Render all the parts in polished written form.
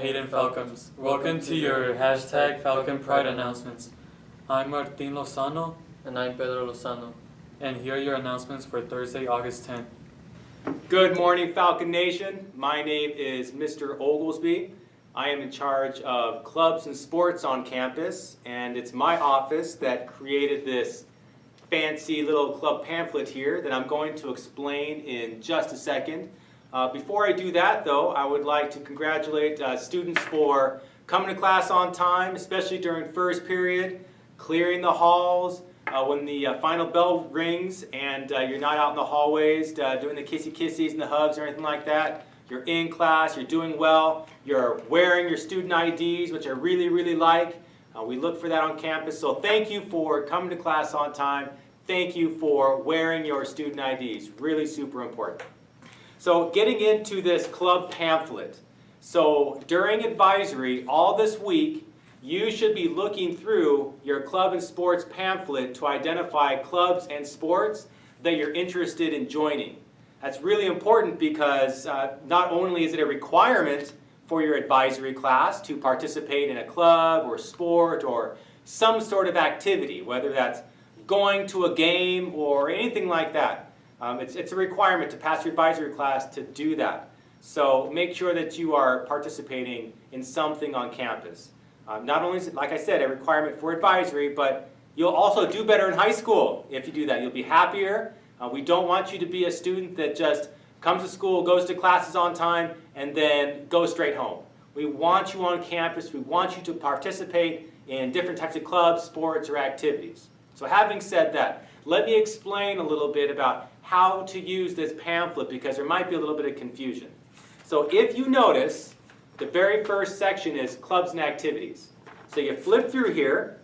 Hayden Falcons. Welcome to your hashtag Falcon Pride announcements. I'm Martin Lozano. And I'm Pedro Lozano. And here are your announcements for Thursday, August 10th. Good morning, Falcon Nation. My name is Mr. Oglesby. I am in charge of clubs and sports on campus, and it's my office that created this fancy little club pamphlet here that I'm going to explain in just a second. Before I do that, though, I would like to congratulate students for coming to class on time, especially during first period, clearing the halls when the final bell rings and you're not out in the hallways doing the kissy-kissies and the hugs or anything like that. You're in class, you're doing well, you're wearing your student IDs, which I really, really like. We look for that on campus, so thank you for coming to class on time. Thank you for wearing your student IDs, really super important. So getting into this club pamphlet. So during advisory, all this week, you should be looking through your club and sports pamphlet to identify clubs and sports that you're interested in joining. That's really important because not only is it a requirement for your advisory class to participate in a club or sport or some sort of activity, whether that's going to a game or anything like that. It's a requirement to pass your advisory class to do that. So make sure that you are participating in something on campus. Not only is it, like I said, a requirement for advisory, but you'll also do better in high school if you do that. You'll be happier. We don't want you to be a student that just comes to school, goes to classes on time, and then goes straight home. We want you on campus. We want you to participate in different types of clubs, sports, or activities. So having said that, let me explain a little bit about how to use this pamphlet because there might be a little bit of confusion. So if you notice, the very first section is clubs and activities. So you flip through here,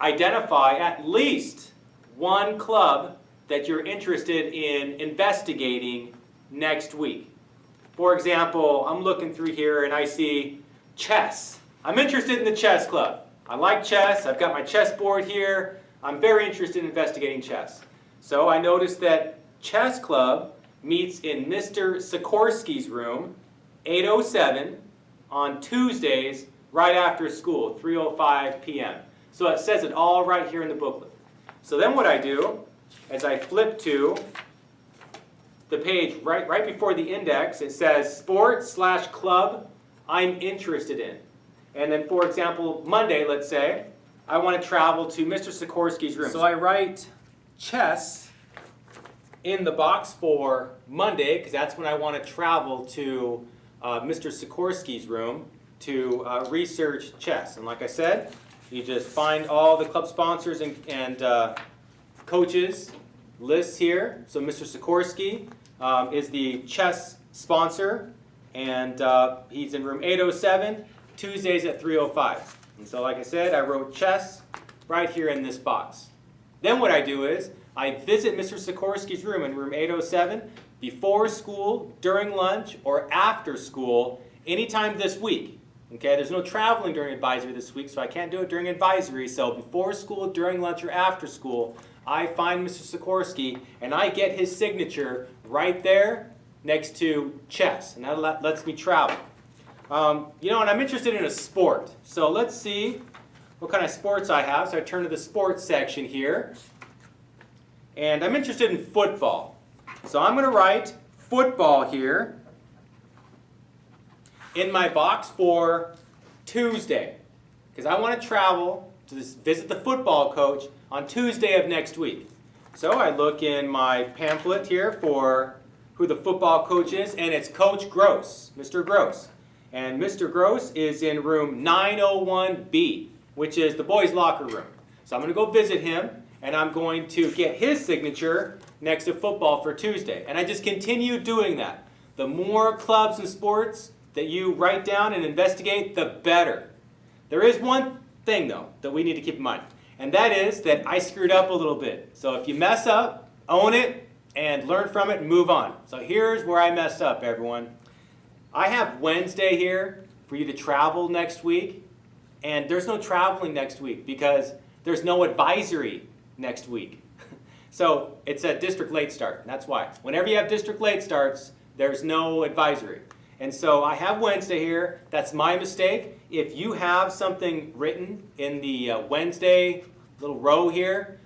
identify at least one club that you're interested in investigating next week. For example, I'm looking through here and I see chess. I'm interested in the chess club. I like chess. I've got my chess board here. I'm very interested in investigating chess. So I noticed that chess club meets in Mr. Sikorsky's room, 8:07, on Tuesdays right after school, 3:05 p.m. So it says it all right here in the booklet. So then what I do is I flip to the page right before the index. It says sports/club I'm interested in. And then, for example, Monday, let's say, I want to travel to Mr. Sikorsky's room. So I write chess in the box for Monday, because that's when I want to travel to Mr. Sikorsky's room to research chess. And like I said, you just find all the club sponsors and coaches lists here. So Mr. Sikorsky is the chess sponsor, and he's in room 807, Tuesdays at 3:05. And so like I said, I wrote chess right here in this box. Then what I do is I visit Mr. Sikorsky's room in room 807 before school, during lunch, or after school, anytime this week. Okay, there's no traveling during advisory this week, so I can't do it during advisory. So before school, during lunch, or after school, I find Mr. Sikorsky and I get his signature right there next to chess, and that lets me travel. You know, and I'm interested in a sport. So let's see what kind of sports I have. So I turn to the sports section here. And I'm interested in football. So I'm going to write football here in my box for Tuesday. Because I want to travel to visit the football coach on Tuesday of next week. So I look in my pamphlet here for who the football coach is, and it's Coach Gross, Mr. Gross. And Mr. Gross is in room 901B, which is the boys' locker room. So I'm going to go visit him, and I'm going to get his signature next to football for Tuesday. And I just continue doing that. The more clubs and sports that you write down and investigate, the better. There is one thing, though, that we need to keep in mind, and that is that I screwed up a little bit. So if you mess up, own it, and learn from it and move on. So here's where I messed up, everyone. I have Wednesday here for you to travel next week, and there's no traveling next week because there's no advisory next week. So it's a district late start, that's why. Whenever you have district late starts, there's no advisory. And so I have Wednesday here. That's my mistake. If you have something written in the Wednesday little row here,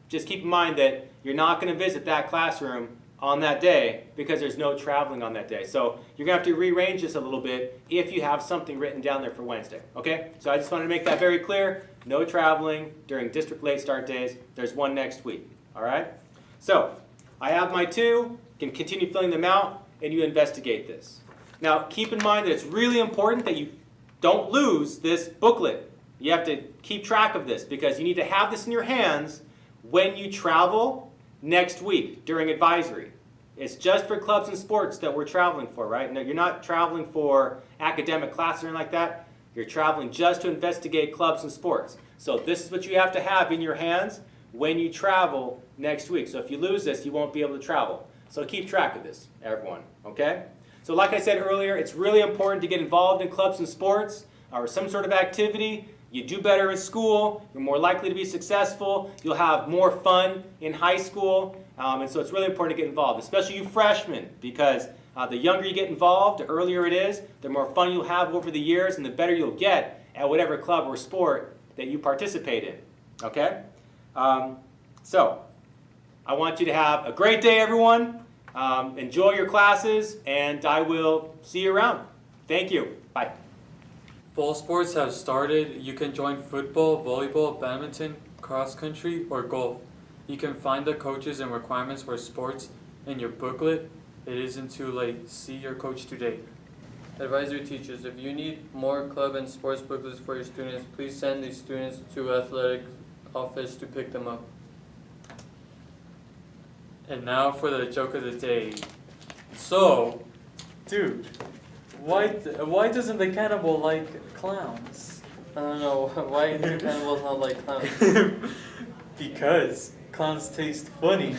just keep in mind that you're not going to visit that classroom on that day because there's no traveling on that day. So you're going to have to rearrange this a little bit if you have something written down there for Wednesday. Okay? So I just wanted to make that very clear. No traveling during district late start days. There's one next week. All right? So I have my 2. You can continue filling them out and you investigate this. Now keep in mind that it's really important that you don't lose this booklet. You have to keep track of this because you need to have this in your hands when you travel next week during advisory. It's just for clubs and sports that we're traveling for, right? No, you're not traveling for academic class or anything like that. You're traveling just to investigate clubs and sports. So this is what you have to have in your hands when you travel next week. So if you lose this, you won't be able to travel. So keep track of this, everyone, okay? So like I said earlier, it's really important to get involved in clubs and sports or some sort of activity. You do better in school, you're more likely to be successful, you'll have more fun in high school, and so it's really important to get involved, especially you freshmen, because the younger you get involved, the earlier it is, the more fun you'll have over the years, and the better you'll get at whatever club or sport that you participate in, okay? So, I want you to have a great day, everyone. Enjoy your classes, and I will see you around. Thank you. Bye. Fall sports have started. You can join football, volleyball, badminton, cross country, or golf. You can find the coaches and requirements for sports in your booklet. It isn't too late. See your coach today. Advisory teachers, if you need more club and sports booklets for your students, please send these students to athletic office to pick them up. And now for the joke of the day. So, dude, why doesn't the cannibal like clowns? I don't know, why do cannibals not like clowns? Because clowns taste funny.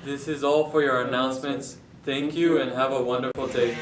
This is all for your announcements. Thank you and have a wonderful day.